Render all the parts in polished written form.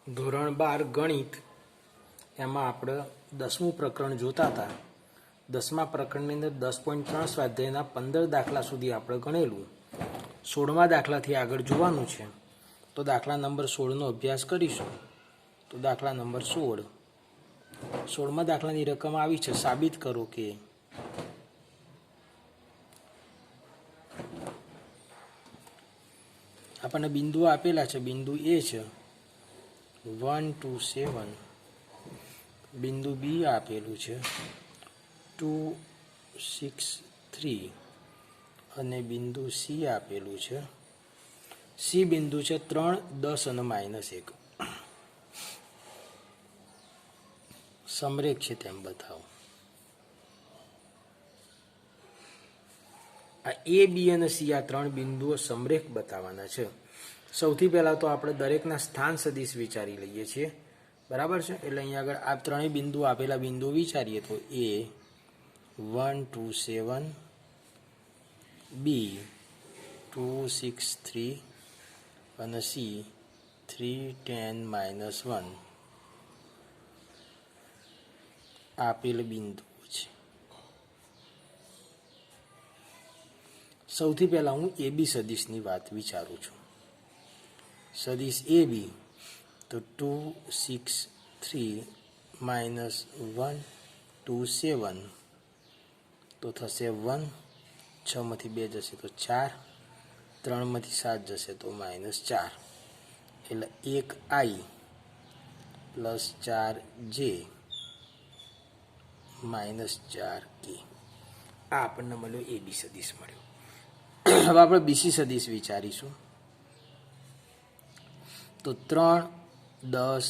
ધોરણ 12 ગણિત એમાં આપણે 10મું પ્રકરણ જોતા હતા. 10મા પ્રકરણની અંદર 10.3 સ્વાધ્યાયના 15 દાખલા સુધી આપણે ગણેલું. 16મા દાખલાથી આગળ જોવાનું છે. તો દાખલા નંબર 16નો અભ્યાસ કરીશું. તો દાખલા નંબર 16. 16મા દાખલાની રકમ આવી છે. સાબિત કરો કે આપણને બિંદુઓ આપેલા છે. બિંદુ એ છે 1 2 7. બિંદુ બી આપેલું છે 2 6 3 અને બિંદુ સી આપેલું છે. સી બિંદુ છે 3 10 અને -1. સમરેખ છે તેમ બતાવો. આ એ બી અને સી આ 3 બિંદુઓ સમરેખ બતાવવાના છે. સૌથી પહેલાં તો આપણે દરેકના સ્થાન સદિશ વિચારી લઈએ છીએ. બરાબર છે. એટલે અહીંયા આગળ આ ત્રણેય બિંદુ આપેલા બિંદુઓ વિચારીએ તો એ 1 2 7, બી 2 6 3 અને સી 3 10 -1 આપેલ બિંદુઓ છે. સૌથી પહેલાં હું એ બી સદિશની વાત વિચારું છું. સદિશ એ બી તો 2 6 3 -1 2 7 તો થશે 1. 6માંથી 2 જશે તો 4. 3માંથી 7 જશે તો -4. એટલે 1i પ્લસ 4j -4k. આ આપણને મળ્યો એ બી સદિશ મળ્યો. હવે આપણે બીસી સદિશ વિચારીશું. તો 3 10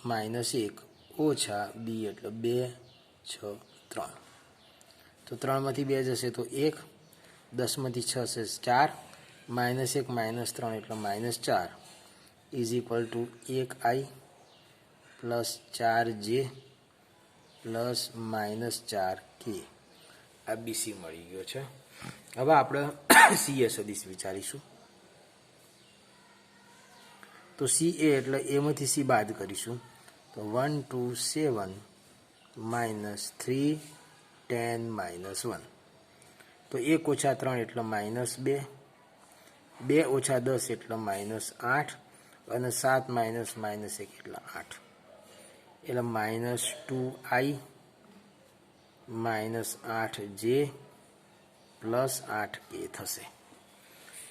-1 ઓછા બી એટલે 2 6 3. તો 3માંથી 2 જશે તો 1. 10માંથી 6 છે 4. -1 -3 એટલે -4 is equal two 1i plus 4j plus -4k. આ બીસી મળી ગયો છે. હવે આપણે સીએ સદિશ વિચારીશું. તો સી એ એટલે એમાંથી સી બાદ કરીશું. તો 1 2 7 -3 10 -1. તો 1 ઓછા 3 એટલે -2. 2 ઓછા 10 એટલે -8 અને 7 -1 એટલે 8. એટલે -2i -8j પ્લસ 8k થશે.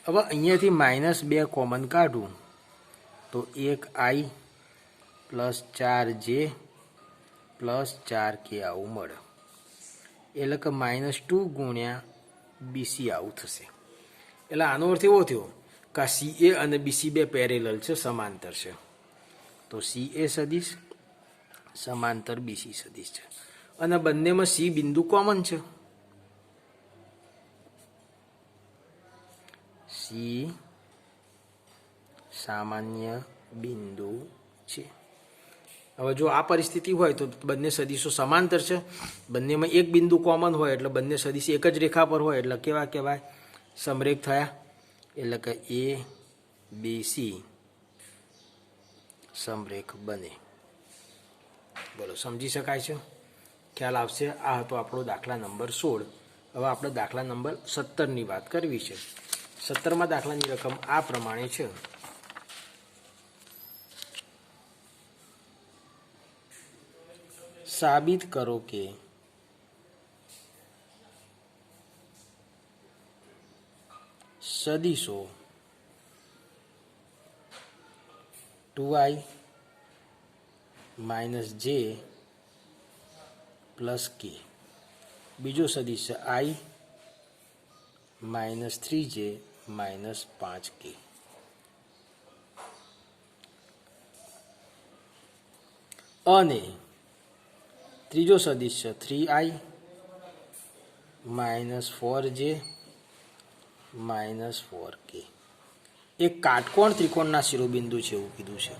હવે અહીંયાથી -2 કોમન કાઢું તો 1i plus 4j plus 4k આવું મળે. એટલે કે -2 ગુણ્યા બીસી આવું થશે. એટલે આનો અર્થ એવો થયો કે આ સીએ અને બીસી બે પેરેલલ છે, સમાંતર છે. તો સીએ સદિશ સમાંતર બીસી સદિશ છે. અને બંનેમાં સી બિંદુ કોમન છે. સી સામાન્ય બિંદુ છે. હવે જો આ પરિસ્થિતિ હોય તો બંને સદિશો સમાંતર છે. બંનેમાં એક બિંદુ કોમન હોય એટલે બંને સદિશ એક જ રેખા પર હોય એટલે કેવા કહેવાય? સમરેખ થયા. એટલે કે એ બી સી સમરેખ બને. બોલો, સમજી શકાય છે? ખ્યાલ આવશે? આ હતો આપણો દાખલા નંબર 16. હવે આપણે દાખલા નંબર 17ની વાત કરવી છે. 17મા દાખલાની રકમ આ પ્રમાણે છે. સાબિત કરો કે સદિશો 2i - j પ્લસ k. બીજો સદિશ છે i -3j -5k. અને ત્રીજો સદિશ છે 3i -4j -4k. એક કાટકોણ ત્રિકોણના શિરોબિંદુ છે એવું કીધું છે.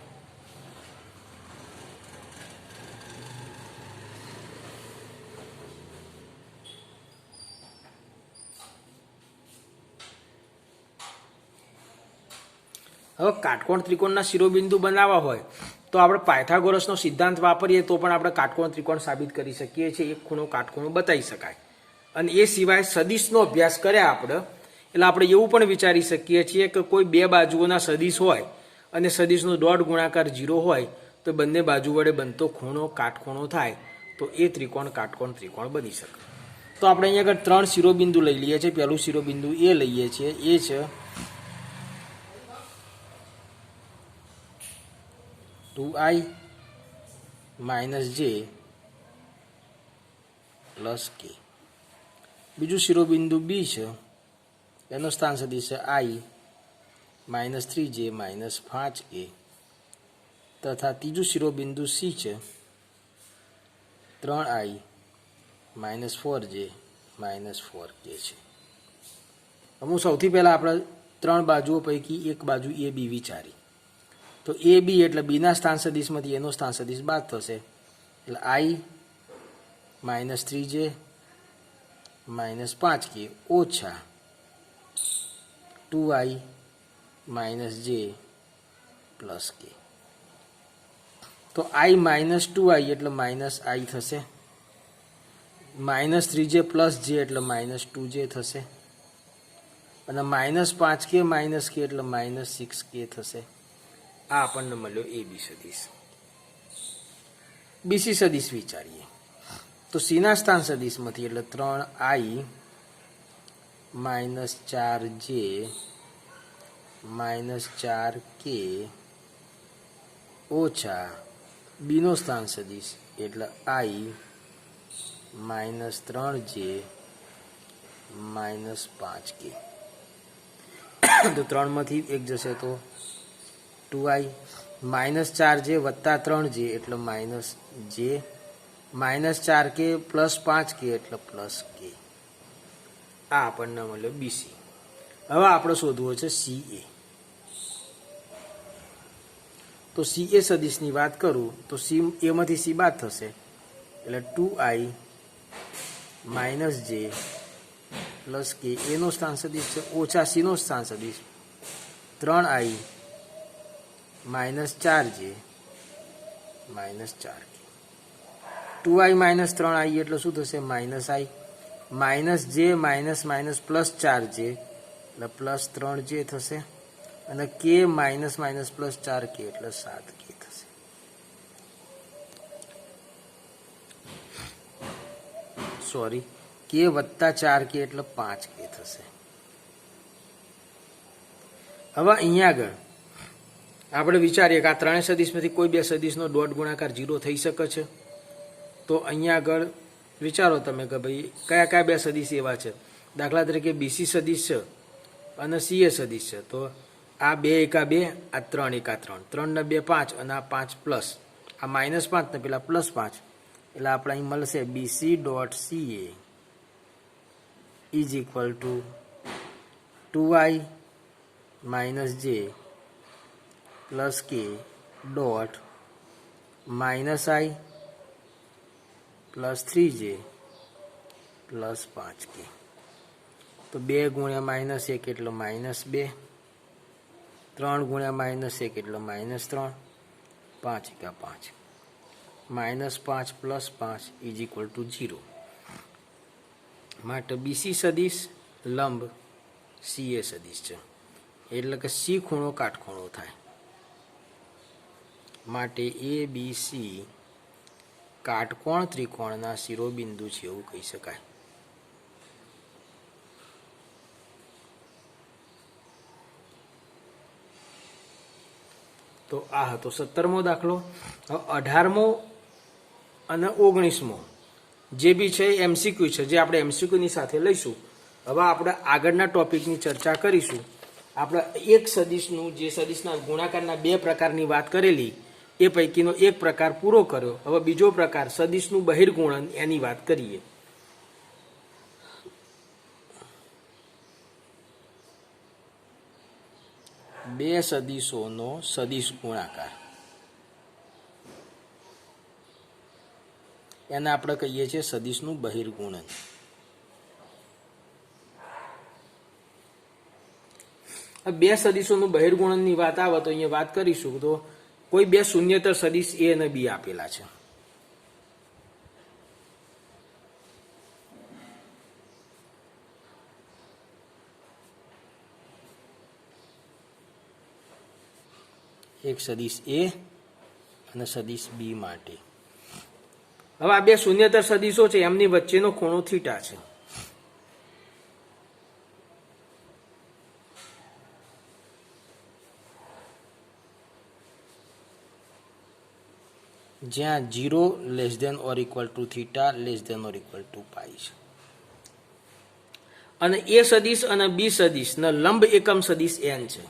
હવે કાટકોણ ત્રિકોણના શિરોબિંદુ બનાવવા હોય તો આપણે પાયથાગોરસનો સિદ્ધાંત વાપરીએ તો પણ આપણે કાટકોણ ત્રિકોણ સાબિત કરી શકીએ છીએ, એક ખૂણો કાટખૂણો બતાવી શકાય. અને એ સિવાય સદિશનો અભ્યાસ કર્યા આપણે એટલે આપણે એવું પણ વિચારી શકીએ છીએ કે કોઈ બે બાજુઓના સદિશ હોય અને સદિશનો ડોટ ગુણાકાર 0 હોય તો બંને બાજુ વડે બનતો ખૂણો કાટખૂણો થાય તો એ ત્રિકોણ કાટકોણ ત્રિકોણ બની શકે. તો આપણે અહીંયા આગળ 3 શિરોબિંદુ લઈ લઈએ છીએ. પહેલું શિરોબિંદુ એ લઈએ છીએ, એ છે 2i - j પ્લસ k. બીજું શિરોબિંદુ બી છે, એનો સ્થાન સદિશ છે i - 3j - 5k તથા ત્રીજું શિરોબિંદુ સી છે 3i - 4j - 4k છે. હું સૌથી પહેલાં આપણે 3 બાજુઓ પૈકી એક બાજુ એ બી વિચારી. તો એ બી એટલે બીના સ્થાન સદિશમાંથી એનો સ્થાન સદિશ બાદ થશે એટલે i - 3j - 5k ઓછા 2i - j પ્લસ k. તો i - 2i એટલે માઇનસ i થશે, -3j પ્લસ j એટલે -2j થશે અને -5k - k એટલે -6k થશે. આ આપણને મળ્યો એ બી સદિશ. બીસી સદિશ વિચારીએ તો સીના સ્થાન સદિશમાંથી એટલે 3i - 4j - 4k ઓછા બીનો સ્થાન સદિશ એટલે i - 3j - 5k. તો 3માંથી એક જશે તો 2i - 4j વત્તા 3j એટલે -j -4k પ્લસ 5k એટલે પ્લસ k. આ આપણને મળ્યો બીસી. હવે આપણે શોધવો છે CA. તો CA સદિશની વાત કરું તો એમાંથી સી બાદ થશે એટલે 2i - j પ્લસ k. એનો સ્થાન સદિશ છે ઓછા સીનો સ્થાન સદિશ 3i - 4j - 4k. 2i - 3i એટલે શું થશે -i -j પ્લસ 4j એટલે પ્લસ 3j થશે અને k પ્લસ 4k એટલે 7k થશે. સોરી, k વત્તા 4k એટલે 5k થશે. હવે અહીંયા આગળ આપણે વિચારીએ કે આ ત્રણેય સદિશમાંથી કોઈ બે સદિશનો ડોટ ગુણાકાર 0 થઈ શકે છે. તો અહીંયા આગળ વિચારો તમે કે ભાઈ કયા કયા બે સદિશ એવા છે. દાખલા તરીકે બીસી સદિશ છે અને સીએ સદિશ છે. તો આ 2 એકા 2, આ 3 એકા 3, 3 ને 2 5 અને આ 5 પ્લસ, આ -5 ને પેલા +5 એટલે આપણે અહીં મળશે BC dot CA is equal two 2i - j plus k dot -i plus 3j plus 5k. તો 2 ગુણ્યા -1 એટલે -2, 3 ગુણ્યા -1 એટલે -3, 5 એકા 5, -5 પ્લસ 5 ઇઝ ઇક્વલ ટુ 0. માટે બીસી સદિશ લંબ CA સદિશ છે એટલે કે સી ખૂણો કાટખૂણો થાય. માટે ABC કાટકોણ ત્રિકોણના શિરોબિંદુ છે એવું કહી શકાય. તો આ હતો 17મો દાખલો. 18મો અને 19મો જે બી છે MCQ છે, જે આપણે MCQની સાથે લઈશું. હવે આપણે આગળના ટોપિકની ચર્ચા કરીશું. આપણે એક સદિશનું, જે સદિશના ગુણાકારના 2 પ્રકારની વાત કરેલી એ પૈકીનો એક પ્રકાર પૂરો કર્યો. હવે બીજો પ્રકાર સદિશનું બહિર્ગુણન એની વાત કરીએ. બે સદિશોનો સદિશ ગુણાકાર એને આપણે કહીએ છીએ સદિશનું બહિર્ગુણન. બે સદિશોનું બહિર્ગુણનની વાત આવે તો અહીંયા વાત કરીશું. તો કોઈ બે શૂન્યતર સદિશ એ અને બી આપેલા છે. એક સદિશ એ અને સદિશ બી માટે. હવે આ બે શૂન્યતર સદિશો છે એમની વચ્ચેનો ખૂણો થીટા છે. જ્યાં 0 less than or equal to theta less than or equal to pi છે. અને એ સદિશ અને બી સદિશના લંબ એકમ સદિશ n છે.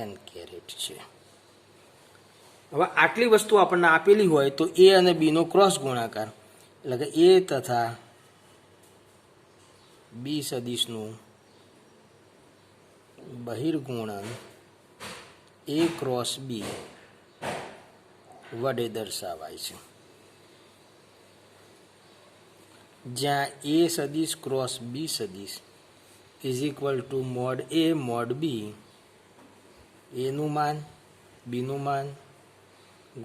n કેરેટ છે. હવે આટલી વસ્તુ આપણને આપેલી હોય તો એ અને બી નો ક્રોસ ગુણાકાર એટલે કે એ તથા બી સદિશનું બહિર્ગુણન એ ક્રોસ બી વડે દર્શાવાય છે. જ્યાં એ સદિશ ક્રોસ બી સદિશ is equal to mod A mod B, એનું માન બીનું માન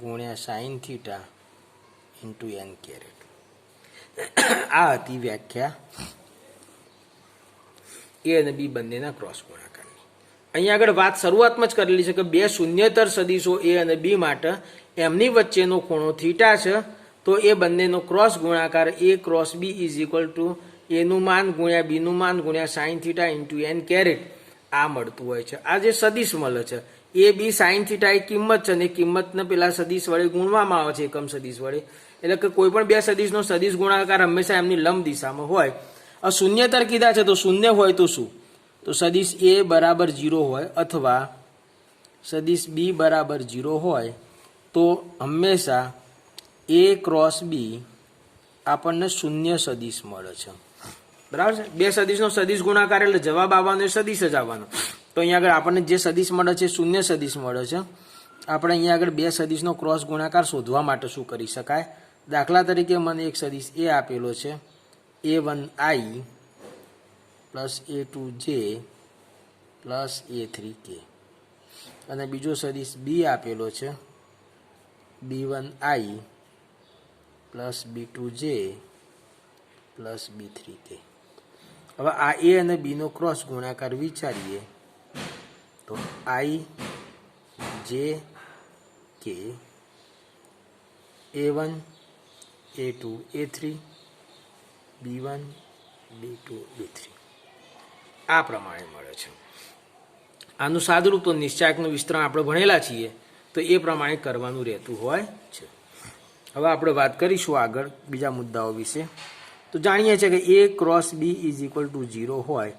ગુણ્યા sine theta into n caret. આ હતી વ્યાખ્યા એ અને બી બંનેના ક્રોસ ગુણાકારની. અહીંયા આગળ વાત શરૂઆતમાં જ કરેલી છે કે બે શૂન્યતર સદિશો એ અને બી માટે એમની વચ્ચેનો ખૂણો થીટા છે. તો એ બંનેનો ક્રોસ ગુણાકાર A cross B is equal to એનું માન ગુણ્યા બીનું માન ગુણ્યા sine theta into n caret આ મળતું હોય છે. આ જે સદિશ મળે છે એ બી સાઇન થીટા એ કિંમત છે અને કિંમતને પેલા સદિશ વડે ગુણવામાં આવે છે એકમ સદિશ વડે. એટલે કે કોઈ પણ બે સદિશનો સદિશ ગુણાકાર હંમેશા એમની લંબ દિશામાં હોય. આ શૂન્યતર કીધા છે તો શૂન્ય હોય તો શું? તો સદિશ એ બરાબર 0 હોય અથવા સદિશ બી બરાબર 0 હોય તો હંમેશા એ ક્રોસ બી આપણને શૂન્ય સદિશ મળે છે. બરાબર છે. બે સદિશનો સદિશ ગુણાકાર એટલે જવાબ આવવાનો એ સદિશ જ આવવાનો. તો અહીંયા આગળ આપણને જે સદિશ મળે છે શૂન્ય સદિશ મળે છે. આપણે અહીંયા આગળ બે સદિશનો ક્રોસ ગુણાકાર શોધવા માટે શું કરી શકાય? દાખલા તરીકે મને એક સદિશ એ આપેલો છે a1i plus a2j plus a3k અને બીજો સદિશ બી આપેલો છે b1i plus b2j plus b3k. હવે આ એ અને બીનો ક્રોસ ગુણાકાર વિચારીએ તો i j k a1 a2 a3 b1 b2 b3 આ પ્રમાણે મળે છે. આનું સાદુરૂપ તો નિશ્ચાયકનું વિસ્તરણ આપણે ભણેલા છીએ તો એ પ્રમાણે કરવાનું રહેતું હોય છે. હવે આપણે વાત કરીશું આગળ બીજા મુદ્દાઓ વિશે. તો જાણીએ છીએ કે A cross B is equal to 0 હોય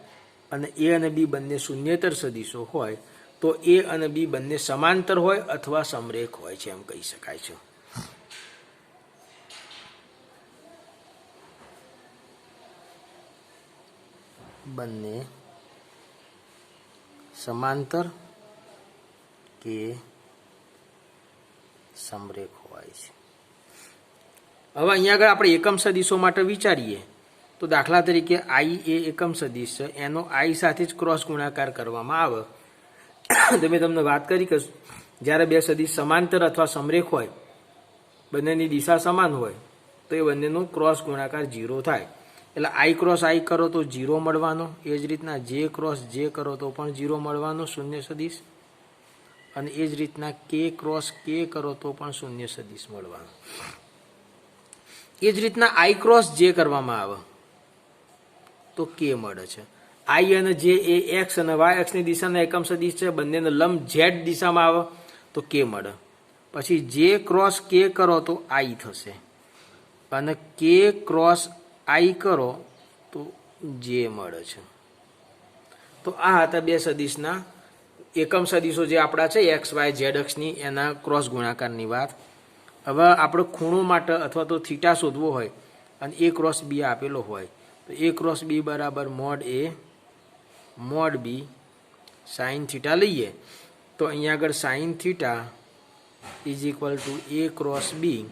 અને એ અને બી બંને શૂન્યતર સદિશો હોય તો એ અને બી બંને સમાંતર હોય અથવા સમરેખ હોય છે એમ કહી શકાય છે. બંને સમાંતર કે સમરેખ હોય છે. હવે અહીંયા આગળ આપણે એકમ સદિશો માટે વિચારીએ તો દાખલા તરીકે આઈ એ એકમ સદિશ છે એનો આઈ સાથે જ ક્રોસ ગુણાકાર કરવામાં આવે તો મેં તમને વાત કરી કે જ્યારે બે સદિશ સમાંતર અથવા સમરેખ હોય બંનેની દિશા સમાન હોય તો એ બંનેનો ક્રોસ ગુણાકાર 0 થાય. એટલે આઈ ક્રોસ આઈ કરો તો 0 મળવાનો, એ જ રીતના જે ક્રોસ જે કરો તો પણ 0 મળવાનો શૂન્ય સદિશ, અને એ જ રીતના કે ક્રોસ કે કરો તો પણ શૂન્ય સદિશ મળવાનો. એ જ રીતના આઈ ક્રોસ જે કરવામાં આવે તો કે મળે છે. આઈ અને જે એ એક્સ અને વાય એક્સની દિશાના એકમ સદિશ છે, બંનેનો લંબ ઝેડ દિશામાં આવે તો કે મળે. પછી જે ક્રોસ કે કરો તો આઈ થશે અને કે ક્રોસ આઈ કરો તો જે મળે છે. તો આ હતા બે સદિશના એકમ સદિશો જે આપણા છે એક્સ વાય ઝેડ અક્ષની એના ક્રોસ ગુણાકારની વાત. હવે આપણે ખૂણો માટે અથવા તો થીટા શોધવો હોય અને એ ક્રોસ બી આપેલો હોય તો એ ક્રોસ બી બરાબર mod A mod B sine theta લઈએ તો અહીંયા આગળ sine theta is equal to A cross B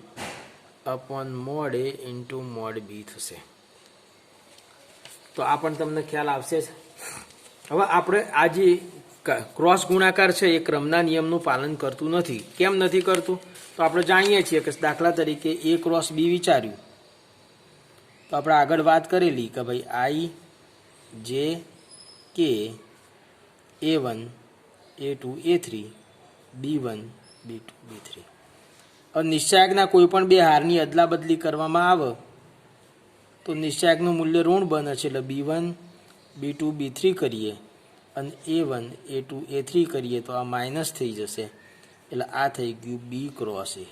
upon mod A into mod B થશે. તો આ પણ તમને ખ્યાલ આવશે જ. હવે આપણે આ જે ક્રોસ ગુણાકાર છે એ ક્રમના નિયમનું પાલન કરતું નથી. કેમ નથી કરતું? તો આપણે જાણીએ છીએ કે દાખલા તરીકે એ ક્રોસ બી વિચાર્યું તો આપણે આગળ વાત કરેલી કે ભાઈ આઈ જે કે A1 A2 A3 B1 B2 B3. હવે નિશ્ચાયકના કોઈ પણ બે હારની અદલા બદલી કરવામાં આવે તો નિશ્ચાયકનું મૂલ્ય ઋણ બને છે. એટલે B1 B2 B3 કરીએ અને A1 A2 A3 કરીએ તો આ માઇનસ થઈ જશે. એટલે આ થઈ ગયું બી ક્રોસ એ.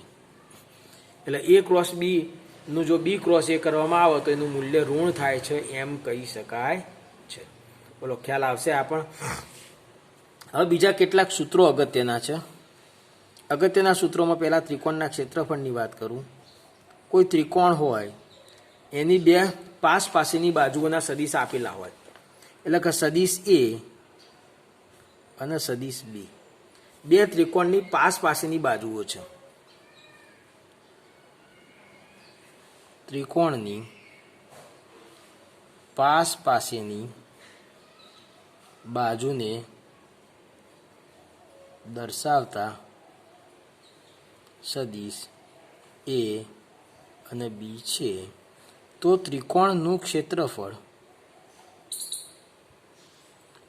એટલે એ ક્રોસ બીનું જો બી ક્રોસ એ કરવામાં આવે તો એનું મૂલ્ય ઋણ થાય છે એમ કહી શકાય છે. બોલો, ખ્યાલ આવશે આ પણ. હવે બીજા કેટલાક સૂત્રો અગત્યના છે. અગત્યના સૂત્રોમાં પહેલાં ત્રિકોણના ક્ષેત્રફળની વાત કરું. કોઈ ત્રિકોણ હોય એની બે પાસેની બાજુઓના સદિશ આપેલા હોય, એટલે કે સદિશ એ અને સદિશ બી. બે ત્રિકોણની પાસેની બાજુઓ છે. ત્રિકોણની પાસેની બાજુને દર્શાવતા સદિશ એ અને બી છે તો ત્રિકોણનું ક્ષેત્રફળ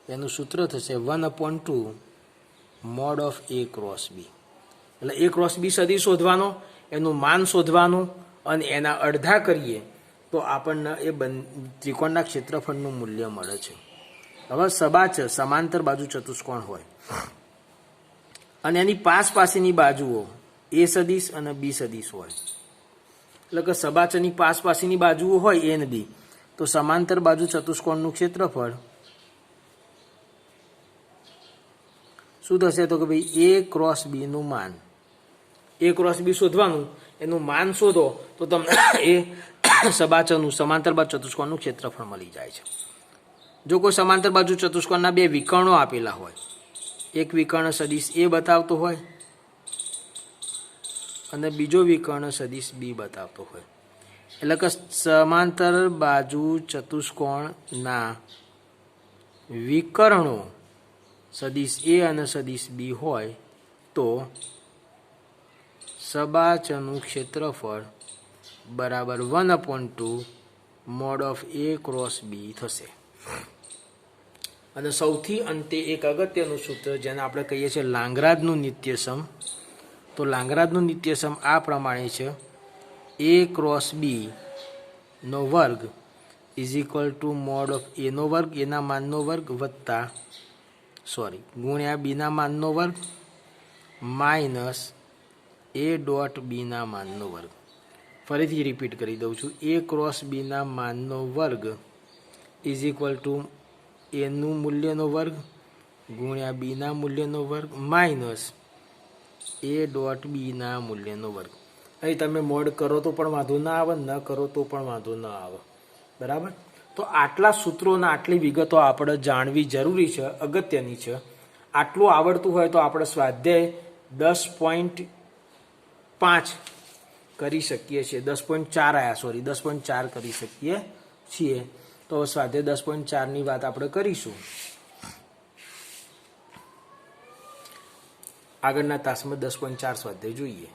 એનું સૂત્ર થશે 1/2 mod of A cross b. એટલે એ ક્રોસ બી સદિશ શોધવાનો, એનું માન શોધવાનું અને એના અડધા કરીએ તો આપણને એ ત્રિકોણના ક્ષેત્રફળનું મૂલ્ય મળે છે. હવે સબાચ સમાંતર બાજુ ચતુષ્કોણ હોય અને એની પાસેની બાજુઓ એ સદિશ અને બી સદિશ હોય, એટલે કે સબાચની પાસેની બાજુઓ હોય એ અને બી, તો સમાંતર બાજુ ચતુષ્કોણનું ક્ષેત્રફળ શું થશે? તો કે ભાઈ એ ક્રોસ બીનું માન. એ ક્રોસ બી શોધવાનું, એનું માન શોધો તો તમને એ સબાચનું સમાંતર બાજુ ચતુષ્કોણનું ક્ષેત્રફળ મળી જાય છે. જો કોઈ સમાંતર બાજુ ચતુષ્કોણના બે વિકર્ણો આપેલા હોય, એક વિકર્ણ સદિશ એ બતાવતો હોય અને બીજો વિકર્ણ સદિશ બી બતાવતો હોય, એટલે કે સમાંતર બાજુ ચતુષ્કોણના વિકર્ણો સદિશ એ અને સદિશ બી હોય તો સબાચનું ક્ષેત્રફળ બરાબર 1/2 mod of A cross B થશે. અને સૌથી અંતે એક અગત્યનું સૂત્ર જેને આપણે કહીએ છીએ લાંગરાજનું નિત્યસમ. તો લાંગરાજનું નિત્યસમ આ પ્રમાણે છે: એ ક્રોસ બી નો વર્ગ is equal to mode of એનો વર્ગ, એના માનનો વર્ગ વત્તા ગુણ્યા બીના માનનો વર્ગ માઇનસ એ ડોટ બીના માનનો વર્ગ. ફરીથી રિપીટ કરી દઉં છું. એ ક્રોસ બીના માનનો વર્ગ ઇઝ ઇક્વલ ટુ એનું મૂલ્યનો વર્ગ ગુણ્યા બીના મૂલ્યનો વર્ગ માઇનસ એ ડોટ બીના મૂલ્યનો વર્ગ. અહીં તમે મોડ કરો તો પણ વાંધો ના આવે, ન કરો તો પણ વાંધો ના આવે. બરાબર? તો આટલા સૂત્રોના આટલી વિગતો આપણે જાણવી જરૂરી છે, અગત્યની છે. આટલું આવડતું હોય તો આપણે સ્વાધ્યાય 10.5 કરી શકીએ છીએ. 10.4 કરી શકીએ છીએ. તો સ્વાધ્યાય 10.4ની વાત આપણે કરીશું આગળના તાસમાં. 10.4 સ્વાધ્યાય જોઈએ.